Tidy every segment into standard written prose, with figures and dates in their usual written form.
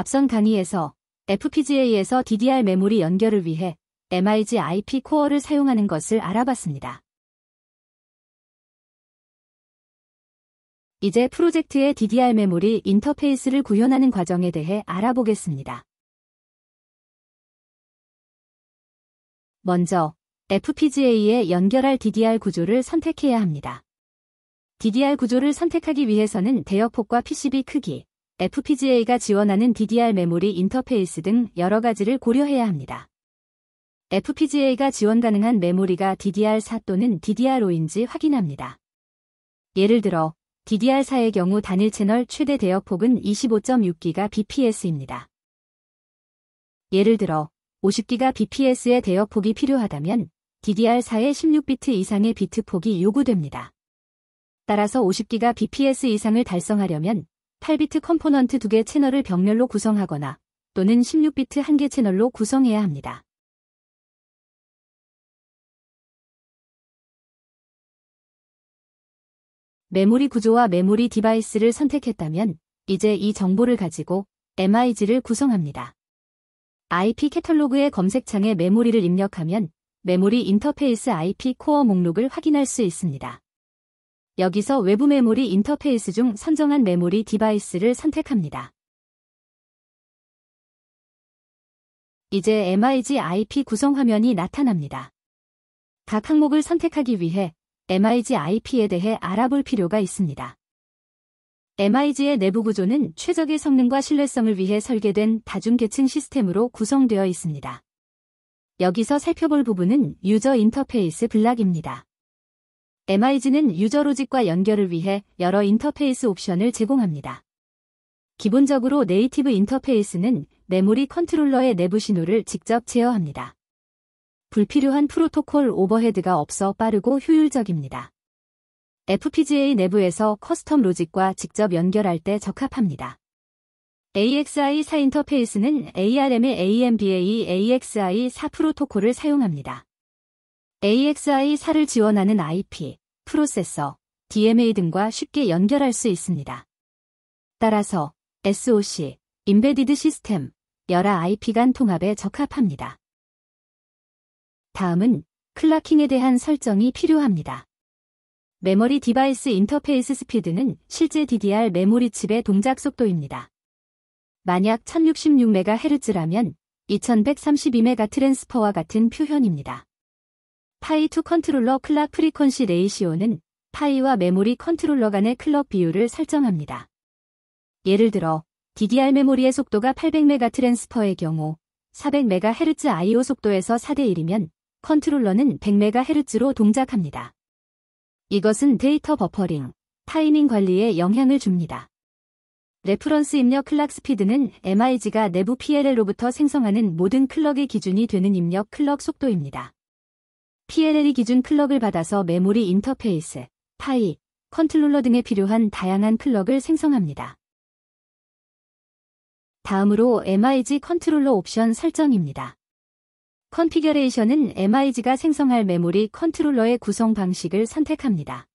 앞선 강의에서 FPGA에서 DDR 메모리 연결을 위해 MIG IP 코어를 사용하는 것을 알아봤습니다. 이제 프로젝트의 DDR 메모리 인터페이스를 구현하는 과정에 대해 알아보겠습니다. 먼저 FPGA에 연결할 DDR 구조를 선택해야 합니다. DDR 구조를 선택하기 위해서는 대역폭과 PCB 크기, FPGA가 지원하는 DDR 메모리 인터페이스 등 여러 가지를 고려해야 합니다. FPGA가 지원 가능한 메모리가 DDR4 또는 DDR5인지 확인합니다. 예를 들어 DDR4의 경우 단일 채널 최대 대역폭은 25.6GBps입니다. 예를 들어 50GBps의 대역폭이 필요하다면 DDR4의 16비트 이상의 비트폭이 요구됩니다. 따라서 50GBps 이상을 달성하려면 8비트 컴포넌트 2개 채널을 병렬로 구성하거나 또는 16비트 1개 채널로 구성해야 합니다. 메모리 구조와 메모리 디바이스를 선택했다면 이제 이 정보를 가지고 MIG를 구성합니다. IP 캐탈로그의 검색창에 메모리를 입력하면 메모리 인터페이스 IP 코어 목록을 확인할 수 있습니다. 여기서 외부 메모리 인터페이스 중 선정한 메모리 디바이스를 선택합니다. 이제 MIG IP 구성 화면이 나타납니다. 각 항목을 선택하기 위해 MIG IP에 대해 알아볼 필요가 있습니다. MIG의 내부 구조는 최적의 성능과 신뢰성을 위해 설계된 다중계층 시스템으로 구성되어 있습니다. 여기서 살펴볼 부분은 유저 인터페이스 블락입니다. MIG는 유저 로직과 연결을 위해 여러 인터페이스 옵션을 제공합니다. 기본적으로 네이티브 인터페이스는 메모리 컨트롤러의 내부 신호를 직접 제어합니다. 불필요한 프로토콜 오버헤드가 없어 빠르고 효율적입니다. FPGA 내부에서 커스텀 로직과 직접 연결할 때 적합합니다. AXI4 인터페이스는 ARM의 AMBA AXI4 프로토콜을 사용합니다. AXI4를 지원하는 IP, 프로세서, DMA 등과 쉽게 연결할 수 있습니다. 따라서 SoC, 임베디드 시스템, 여러 IP 간 통합에 적합합니다. 다음은 클락킹에 대한 설정이 필요합니다. 메모리 디바이스 인터페이스 스피드는 실제 DDR 메모리 칩의 동작 속도입니다. 만약 1066MHz라면 2132MHz 트랜스퍼와 같은 표현입니다. 파이 투 컨트롤러 클락 프리퀀시 레이시오는 파이와 메모리 컨트롤러 간의 클럭 비율을 설정합니다. 예를 들어 DDR 메모리의 속도가 800MHz 트랜스퍼의 경우 400MHz I/O 속도에서 4대1이면 컨트롤러는 100MHz로 동작합니다. 이것은 데이터 버퍼링, 타이밍 관리에 영향을 줍니다. 레퍼런스 입력 클락 스피드는 MIG가 내부 PLL로부터 생성하는 모든 클럭의 기준이 되는 입력 클럭 속도입니다. PLL이 기준 클럭을 받아서 메모리 인터페이스, 파이, 컨트롤러 등에 필요한 다양한 클럭을 생성합니다. 다음으로 MIG 컨트롤러 옵션 설정입니다. 컨피겨레이션은 MIG가 생성할 메모리 컨트롤러의 구성 방식을 선택합니다.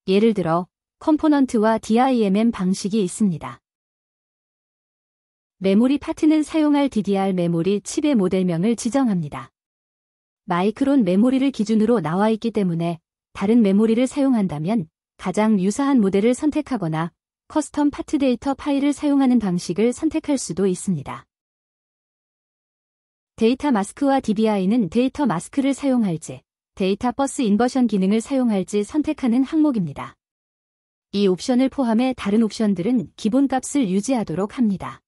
예를 들어 컴포넌트와 DIMM 방식이 있습니다. 메모리 파트는 사용할 DDR 메모리 칩의 모델명을 지정합니다. 마이크론 메모리를 기준으로 나와 있기 때문에 다른 메모리를 사용한다면 가장 유사한 모델을 선택하거나 커스텀 파트 데이터 파일을 사용하는 방식을 선택할 수도 있습니다. 데이터 마스크와 DBI는 데이터 마스크를 사용할지, 데이터 버스 인버션 기능을 사용할지 선택하는 항목입니다. 이 옵션을 포함해 다른 옵션들은 기본값을 유지하도록 합니다.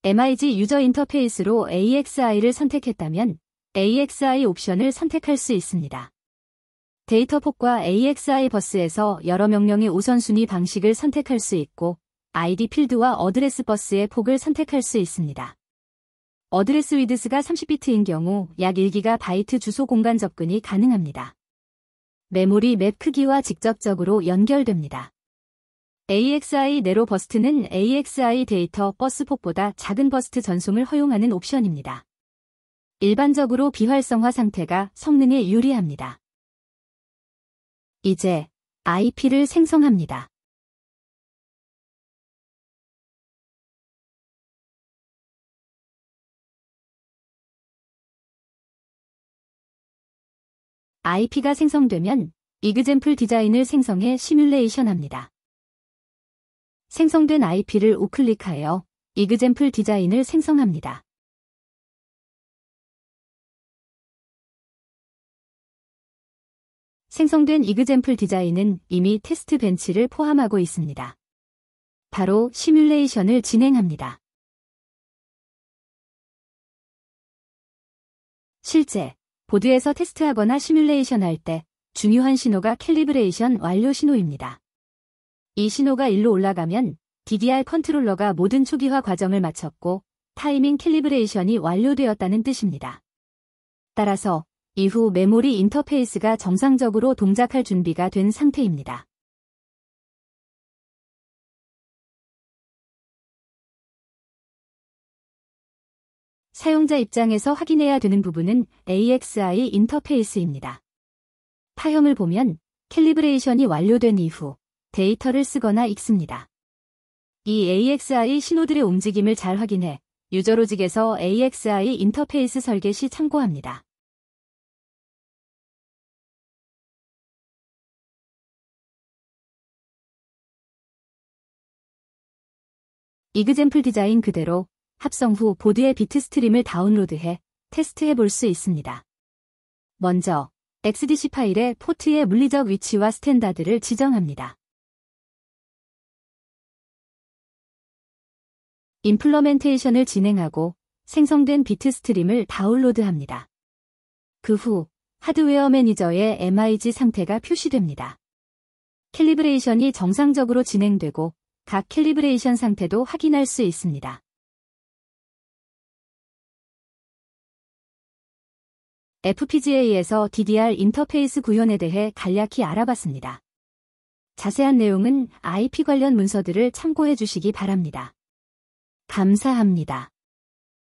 MIG 유저 인터페이스로 AXI를 선택했다면 AXI 옵션을 선택할 수 있습니다. 데이터 폭과 AXI 버스에서 여러 명령의 우선순위 방식을 선택할 수 있고 ID 필드와 어드레스 버스의 폭을 선택할 수 있습니다. 어드레스 위드스가 30비트인 경우 약 1GB 주소 공간 접근이 가능합니다. 메모리 맵 크기와 직접적으로 연결됩니다. AXI 네로 버스트는 AXI 데이터 버스 폭보다 작은 버스트 전송을 허용하는 옵션입니다. 일반적으로 비활성화 상태가 성능에 유리합니다. 이제 IP를 생성합니다. IP가 생성되면 이그젬플 디자인을 생성해 시뮬레이션합니다. 생성된 IP를 우클릭하여 이그젬플 디자인을 생성합니다. 생성된 이그젬플 디자인은 이미 테스트 벤치를 포함하고 있습니다. 바로 시뮬레이션을 진행합니다. 실제 보드에서 테스트하거나 시뮬레이션할 때 중요한 신호가 캘리브레이션 완료 신호입니다. 이 신호가 1로 올라가면 DDR 컨트롤러가 모든 초기화 과정을 마쳤고 타이밍 캘리브레이션이 완료되었다는 뜻입니다. 따라서 이후 메모리 인터페이스가 정상적으로 동작할 준비가 된 상태입니다. 사용자 입장에서 확인해야 되는 부분은 AXI 인터페이스입니다. 파형을 보면 캘리브레이션이 완료된 이후 데이터를 쓰거나 읽습니다. 이 AXI 신호들의 움직임을 잘 확인해 유저로직에서 AXI 인터페이스 설계 시 참고합니다. 이그젬플 디자인 그대로 합성 후 보드의 비트 스트림을 다운로드해 테스트해 볼 수 있습니다. 먼저 XDC 파일에 포트의 물리적 위치와 스탠다드를 지정합니다. 임플러멘테이션을 진행하고 생성된 비트 스트림을 다운로드합니다. 그 후 하드웨어 매니저의 MIG 상태가 표시됩니다. 캘리브레이션이 정상적으로 진행되고 각 캘리브레이션 상태도 확인할 수 있습니다. FPGA에서 DDR 인터페이스 구현에 대해 간략히 알아봤습니다. 자세한 내용은 IP 관련 문서들을 참고해 주시기 바랍니다. 감사합니다.